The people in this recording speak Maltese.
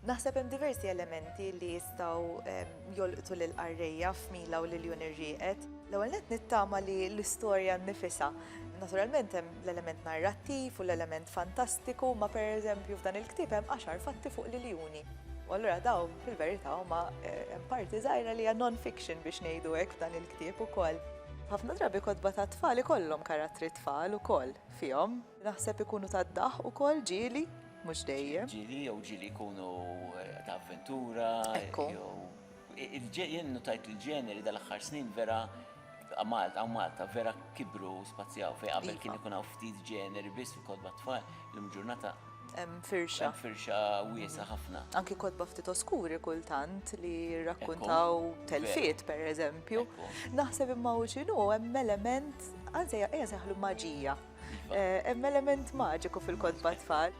Naħseb hemm diversi elementi li jistgħu jolqtu lill-qarrejja f'Mila u lil Jun ir-Rieqed. L-ewwel nett nittama li l-istorja nnifisha. Naturalment hemm l-element narrattiv u l-element fantastiku, ma pereżempju f'dan il-ktieb hemm 10 fatti fuq lil Juni. U allura dawn fil-verità huma hemm parti żgħira li hija non-fiction biex ngħidu hekk f'dan il-ktieb ukoll. Ħafna drabi kotba ta' tfal ikollhom karattri tfal ukoll fihom. Naħseb ikunu tad-daħ ukoll ġieli, mhux dejjem. Ġili jew ġili jkunu ta' avventura. Ekku. Jien notajt il-ġeneri dal-aħħar snin vera Malta vera kibru spazjaw fej qabel kien ikun hawn ftit ġeneri biss fil-kotba tfal l-ġurnata Hemm firxa. firxa wiesa ħafna. Anki kotba ftit oskuri kultant li rrakkuntaw telfiet pereżempju. Naħseb imma hu x'inhu hemm element, anzi ejja seħħlu maġija. Hemm element maġiku fil-kotba tfal.